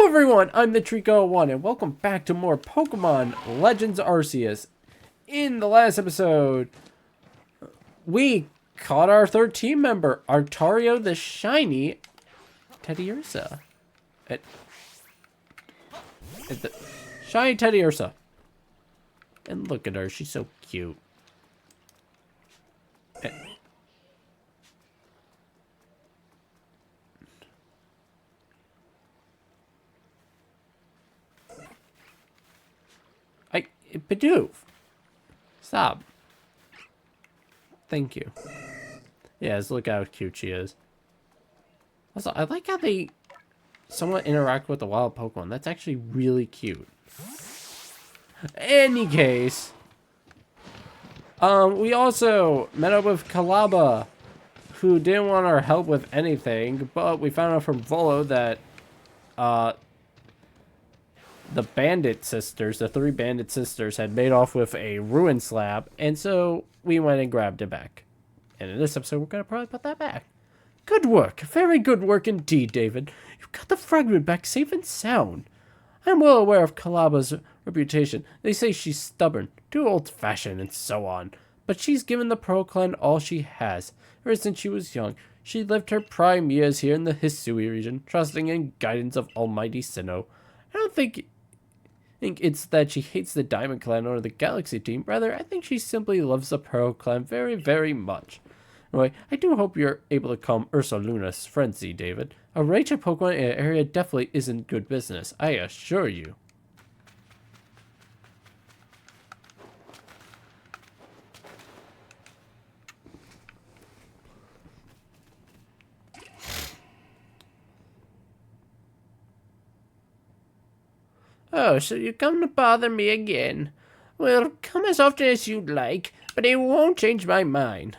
everyone, I'm the Trico1 and welcome back to more Pokemon Legends Arceus. In the last episode, we caught our third team member, Artario the Shiny Teddiursa. The Shiny Teddiursa. And look at her, she's so cute. Bidoof. Stop. Thank you. Yes, look how cute she is. Also, I like how they somewhat interact with the wild Pokemon. That's actually really cute. Any case, we also met up with Kalaba, who didn't want our help with anything, but we found out from Volo that, the bandit sisters, the three bandit sisters, had made off with a ruin slab, and so we went and grabbed it back. And in this episode, we're going to probably put that back. Good work. Very good work indeed, David. You got the fragment back safe and sound. I'm well aware of Kalaba's reputation. They say she's stubborn, too old-fashioned, and so on. But she's given the Pearl Clan all she has. Ever since she was young, she lived her prime years here in the Hisui region, trusting in guidance of Almighty Sinnoh. I don't think it's that she hates the Diamond Clan or the Galaxy team. Rather, I think she simply loves the Pearl Clan very, very much. Anyway, I do hope you're able to calm Ursaluna's frenzy, David. A rage of Pokemon in an area definitely isn't good business, I assure you. Oh, so you come to bother me again. Well, come as often as you'd like, but it won't change my mind.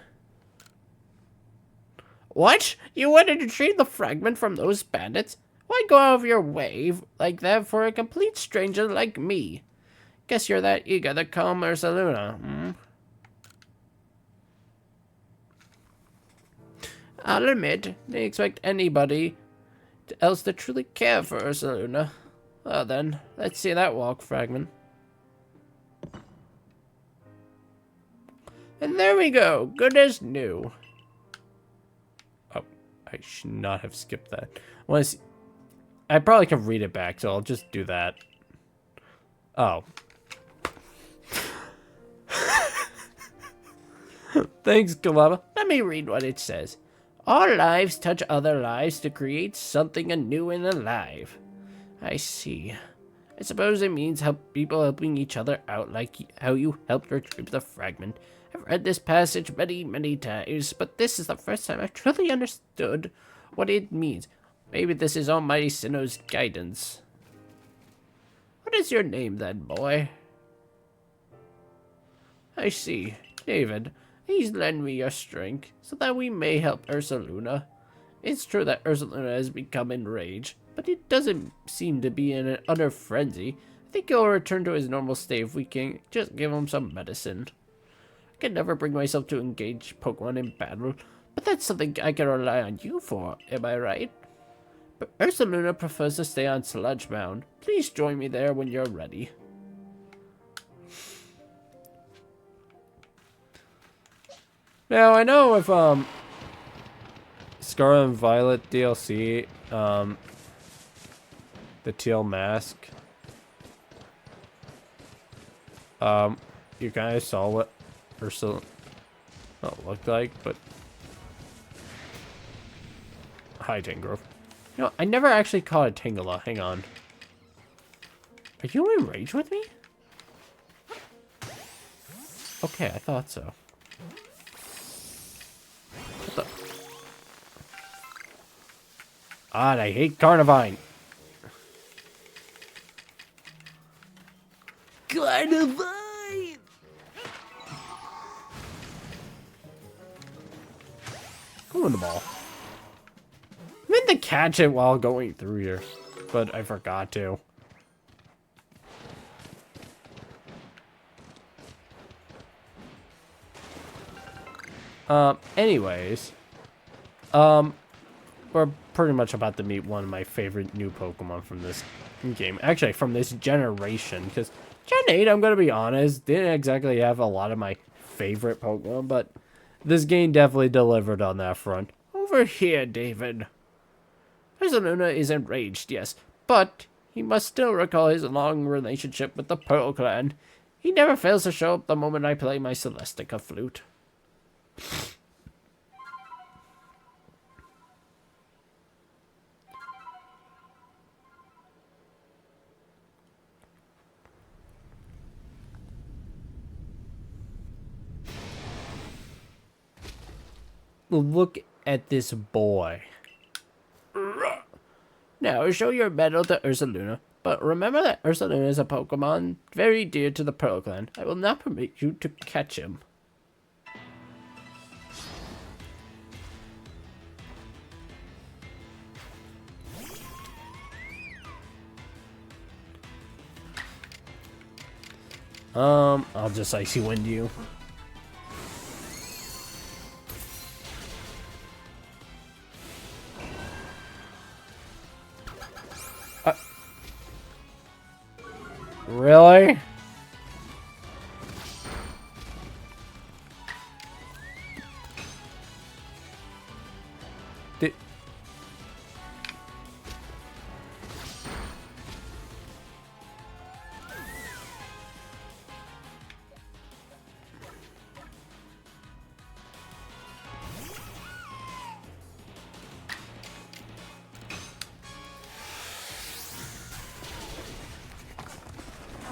What? You wanted to trade the fragment from those bandits? Why go out of your way like that for a complete stranger like me? Guess you're that eager to calm Ursaluna, hmm? I'll admit, they expect anybody else to truly care for Ursaluna. Well then, let's see that walk fragment. And there we go, good as new. Oh, I should not have skipped that. I probably can read it back, so I'll just do that. Oh. Thanks, Kalaba. Let me read what it says. All lives touch other lives to create something anew and alive. I see. I suppose it means people helping each other out like how you helped retrieve the fragment. I've read this passage many, many times, but this is the first time I've truly understood what it means. Maybe this is Almighty Sinnoh's guidance. What is your name then, boy? I see. David, please lend me your strength so that we may help Ursaluna. It's true that Ursaluna has become enraged, but it doesn't seem to be in an utter frenzy. I think he'll return to his normal state if we can just give him some medicine. I can never bring myself to engage Pokemon in battle, but that's something I can rely on you for, am I right? But Ursaluna prefers to stay on Sludge Mound. Please join me there when you're ready. Now, I know with, Scarlet and Violet DLC, the teal mask, you guys saw what Ursula looked like, but hi, Tangrowth. You know, I never actually caught a Tangela. Hang on. Are you enraged with me? Okay, I thought so. What the? God, I hate Carnivine. Carnivine! Go in the ball. I meant to catch it while going through here, but I forgot to. Anyways, we're pretty much about to meet one of my favorite new Pokemon from this game. Actually, from this generation, because Gen 8, I'm going to be honest, didn't exactly have a lot of my favorite Pokemon, but this game definitely delivered on that front. Over here, David. Ursaluna is enraged, yes, but he must still recall his long relationship with the Pearl Clan. He never fails to show up the moment I play my Celestica flute. Look at this boy. Now, show your medal to Ursaluna. But remember that Ursaluna is a Pokemon very dear to the Pearl Clan. I will not permit you to catch him. I'll just Icy Wind you. Really?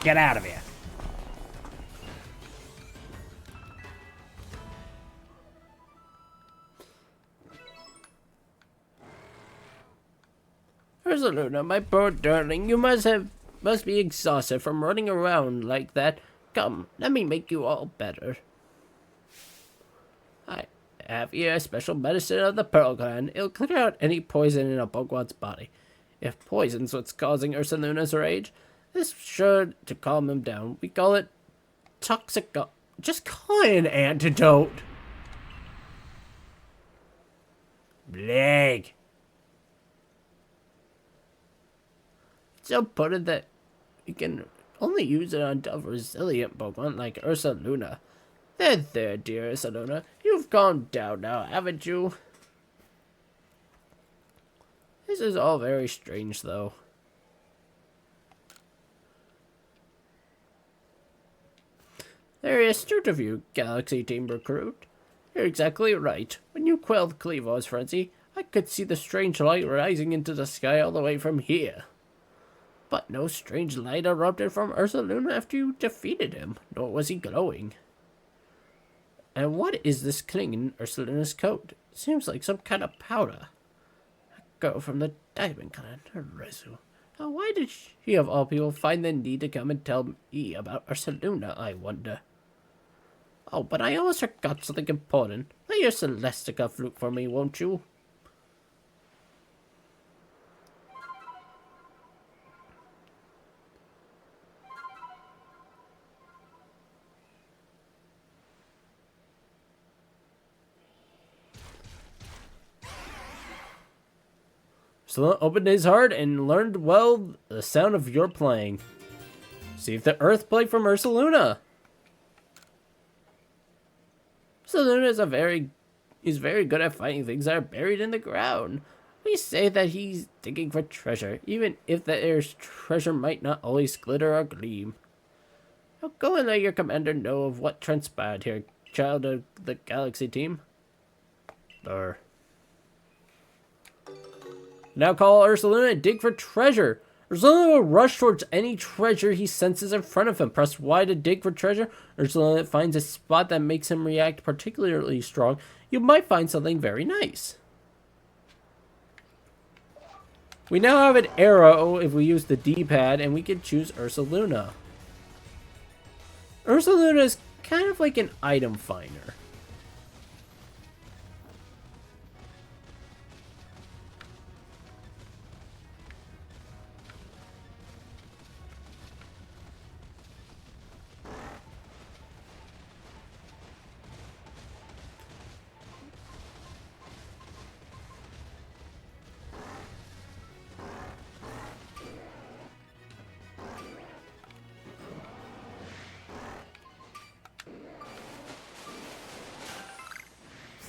Get out of here. Ursaluna, my poor darling, you must be exhausted from running around like that. Come, let me make you all better. I have here a special medicine of the Pearl Clan. It'll clear out any poison in a Pokemon's body. If poison's what's causing Ursaluna's rage, this is sure to calm him down. We call it toxic. Just call it an antidote. Blag. It's so important that you can only use it on tough, resilient Pokemon like Ursaluna. There, dear Ursaluna. You've calmed down now, haven't you? This is all very strange, though. Very astute of you, Galaxy Team Recruit. You're exactly right. When you quelled Cleavo's frenzy, I could see the strange light rising into the sky all the way from here. But no strange light erupted from Ursaluna after you defeated him, nor was he glowing. And what is this clinging in Ursaluna's coat? Seems like some kind of powder. A girl from the Diamond Clan, Arceus. Now why did she of all people find the need to come and tell me about Ursaluna, I wonder? Oh, but I almost forgot something important. Play your Celestica flute for me, won't you? So opened his heart and learned well the sound of your playing. See if the Earth play from Ursaluna. Ursaluna is very good at finding things that are buried in the ground. We say that he's digging for treasure, even if there's treasure might not always glitter or gleam. Now go and let your commander know of what transpired here, child of the Galaxy Team. Now call Ursaluna and dig for treasure. Ursaluna will rush towards any treasure he senses in front of him. Press Y to dig for treasure. Ursaluna finds a spot that makes him react particularly strong. You might find something very nice. We now have an arrow if we use the D-pad, and we can choose Ursaluna. Ursaluna is kind of like an item finder.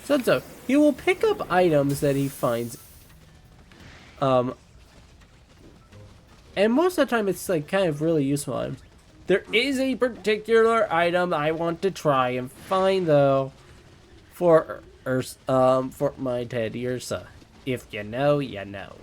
So he will pick up items that he finds. And most of the time it's like kind of really useful items. There is a particular item I want to try and find though for my Teddy Ursa. If you know, you know.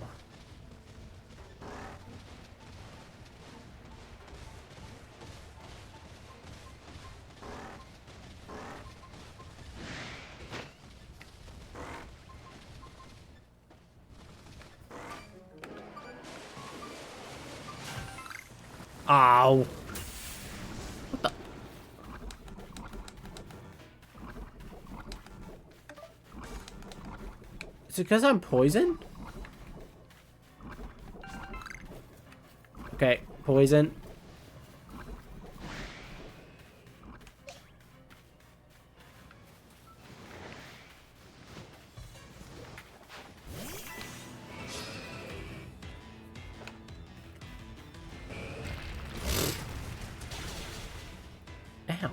Ow. What the? Is it because I'm poisoned? Okay, poison. Ow.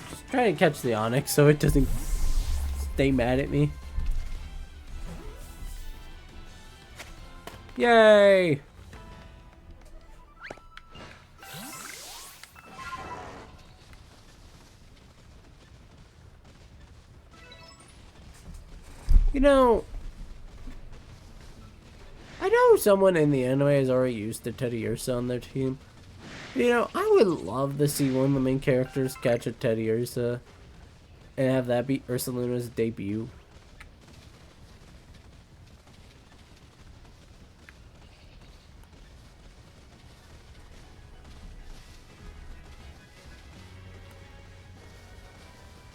Just trying to catch the Onyx so it doesn't stay mad at me. Yay! You know, I know someone in the anime has already used the Teddy Ursa on their team. You know, I would love to see one of the main characters catch a Teddy Ursa and have that be Ursaluna's debut.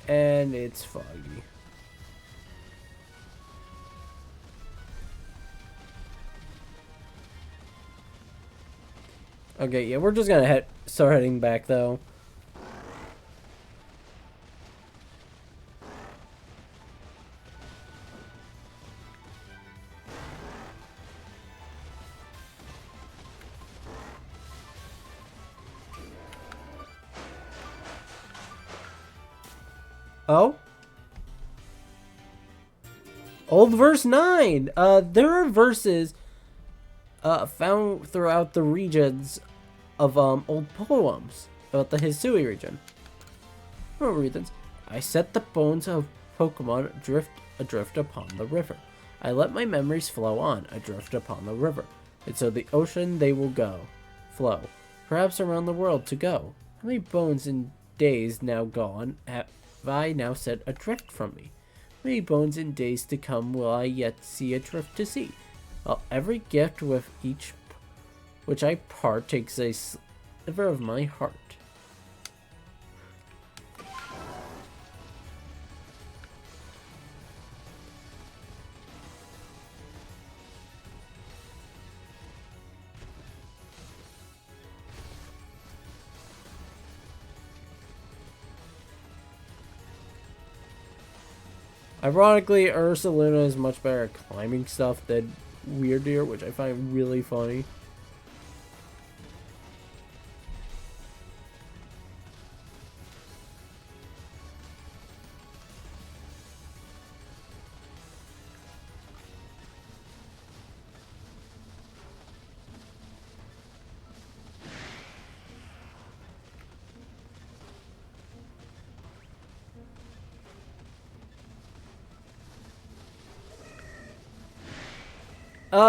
And it's foggy. Okay, yeah, we're just gonna start heading back though. Oh? Old verse 9! There are verses found throughout the regions of old poems about the Hisui region. For reasons, I set the bones of Pokemon adrift upon the river. I let my memories flow on, adrift upon the river. And so the ocean they will flow, perhaps around the world to go. How many bones and days now gone have I now set adrift from me? How many bones and days to come will I yet see adrift to sea? While every gift with each which I part takes a sliver of my heart. Ironically, Ursaluna is much better at climbing stuff than Weirdeer, which I find really funny.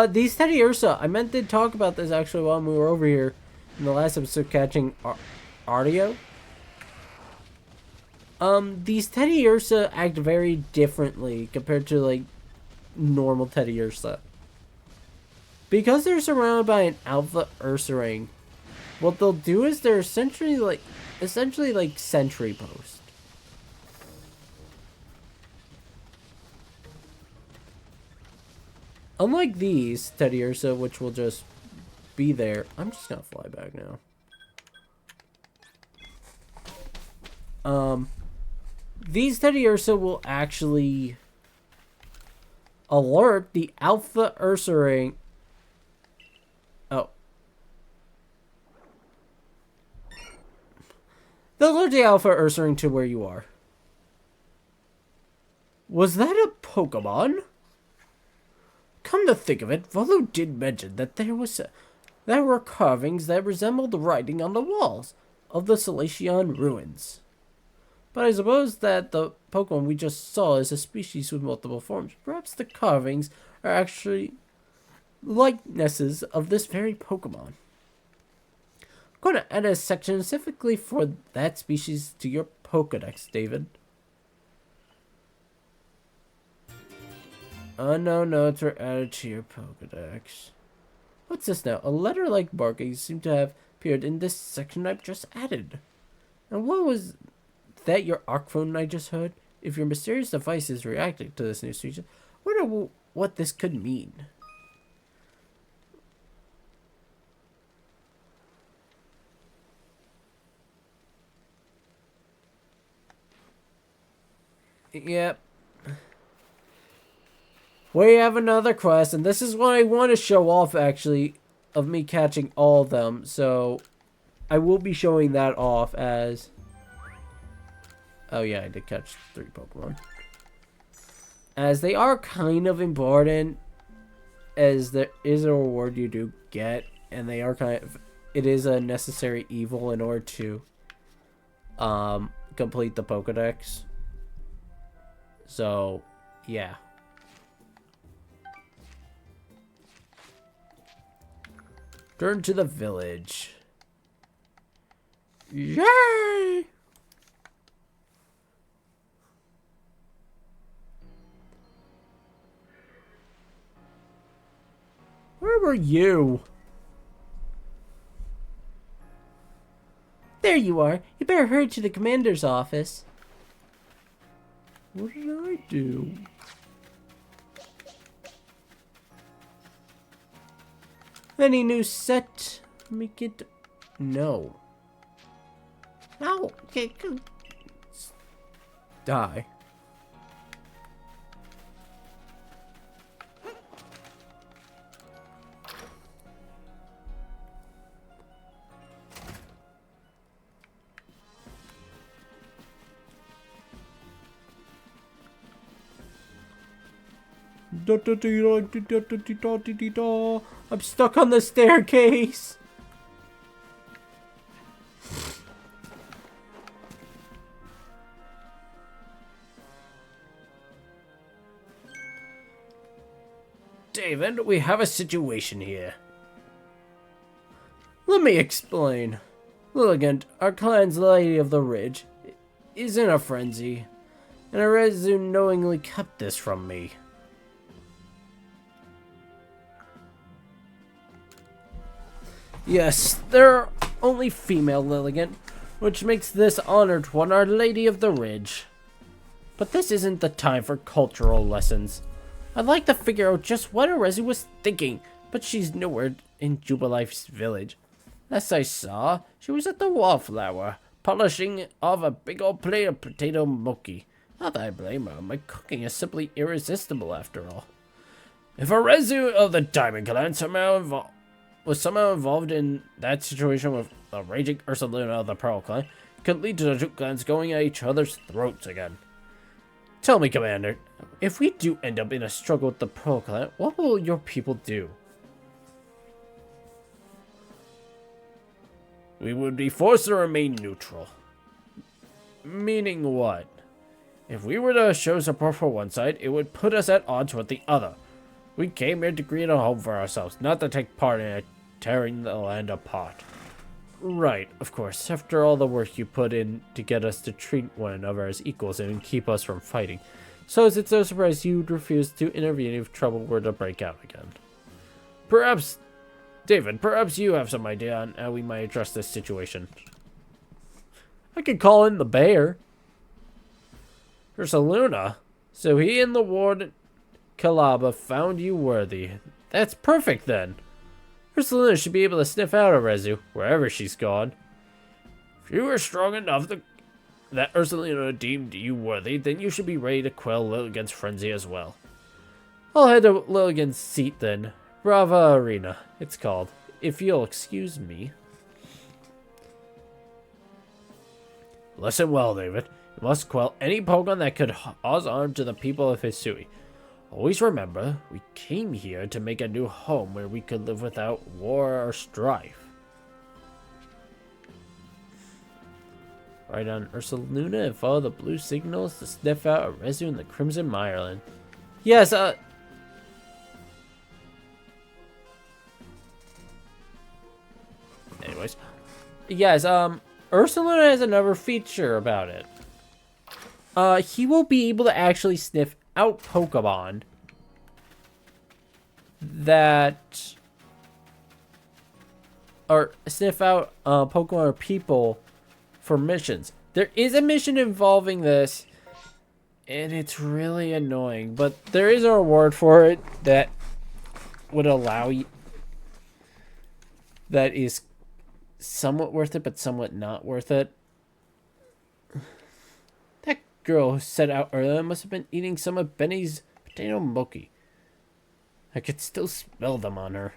These Teddy Ursa, I meant to talk about this actually while we were over here in the last episode catching Arceus. These Teddy Ursa act very differently compared to, like, normal Teddy Ursa. Because they're surrounded by an Alpha Ursa ring, what they'll do is they're essentially like sentry posts. Unlike these Teddy Ursa, which will just be there. I'm just gonna fly back now. These Teddy Ursa will actually alert the Alpha Ursa ring. Oh. The Lord Alpha answering to where you are. Was that a Pokemon? Come to think of it, Volo did mention that there were carvings that resembled writing on the walls of the Celestian ruins. But I suppose that the Pokemon we just saw is a species with multiple forms. Perhaps the carvings are actually likenesses of this very Pokemon. I'm going to add a section specifically for that species to your Pokedex, David. Unknown notes are added to your Pokedex. What's this now? A letter-like markings seem to have appeared in this section I've just added. And what was that your arc phone I just heard? If your mysterious device is reacting to this new feature, I wonder what this could mean. Yep. We have another quest, and this is what I want to show off, actually, of me catching all of them. So, I will be showing that off as... Oh yeah, I did catch 3 Pokemon. As they are kind of important, as there is a reward you do get, and they are kind of... It is a necessary evil in order to complete the Pokedex. So, yeah. Turn to the village. Yay! Where were you? There you are. You better hurry to the commander's office. What did I do? Any new set? Make it... No. No. Okay. Die. I'm stuck on the staircase. David, we have a situation here. Let me explain. Lilligant, our clan's Lady of the Ridge, is in a frenzy, and Arceus knowingly kept this from me. Yes, there are only female Lilligant, which makes this honored one our Lady of the Ridge. But this isn't the time for cultural lessons. I'd like to figure out just what Arceus was thinking, but she's nowhere in Jubilife's village. Last I saw, she was at the Wallflower, polishing off a big old plate of potato mochi. Not that I blame her, my cooking is simply irresistible after all. If Arceus of the Diamond Clan was somehow involved in that situation with the raging Ursaluna of the Pearl Clan, it could lead to the two clans going at each other's throats again. Tell me, Commander, if we do end up in a struggle with the Pearl Clan, what will your people do? We would be forced to remain neutral. Meaning what? If we were to show support for one side, it would put us at odds with the other. We came here to create a home for ourselves, not to take part in tearing the land apart. Right, of course, after all the work you put in to get us to treat one another as equals and keep us from fighting. So is it so surprised you'd refuse to intervene if trouble were to break out again? Perhaps, David, perhaps you have some idea on how we might address this situation. I could call in the bear. Ursaluna. So he and the Ward Kalaba found you worthy. That's perfect then. Ursaluna should be able to sniff out Arceus, wherever she's gone. If you were strong enough that Ursaluna deemed you worthy, then you should be ready to quell Lilligant's frenzy as well. I'll head to Lilligant's seat then. Brava Arena, it's called. If you'll excuse me. Listen well, David. You must quell any Pokemon that could cause harm to the people of Hisui. Always remember, we came here to make a new home where we could live without war or strife. Ride on Ursa Luna and follow the blue signals to sniff out Arceus in the Crimson Mireland. Yes, anyways. Yes, Ursa Luna has another feature about it. He will be able to actually sniff out Pokemon that... or sniff out, Pokemon or people for missions. There is a mission involving this, and it's really annoying, but there is a reward for it that would allow you... that is somewhat worth it, but somewhat not worth it. That girl who set out earlier must have been eating some of Benny's potato mochi. I could still smell them on her.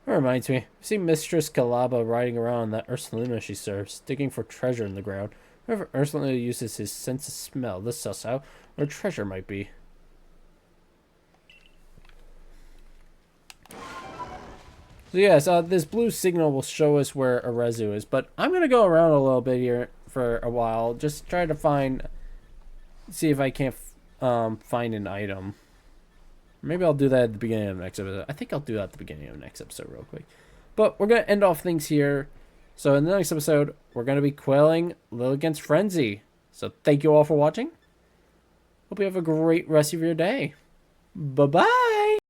That reminds me, I see Mistress Calaba riding around that Ursaluna she serves, digging for treasure in the ground. Whenever Ursaluna uses his sense of smell, this suss out where treasure might be. So yes, this blue signal will show us where Arceus is, but I'm gonna go around a little bit here for a while, just try to see if I can't find an item. Maybe I'll do that at the beginning of the next episode. I think I'll do that at the beginning of the next episode real quick. But we're gonna end off things here. So in the next episode, we're gonna be quelling Lil against Frenzy. So thank you all for watching. Hope you have a great rest of your day. Bye-bye.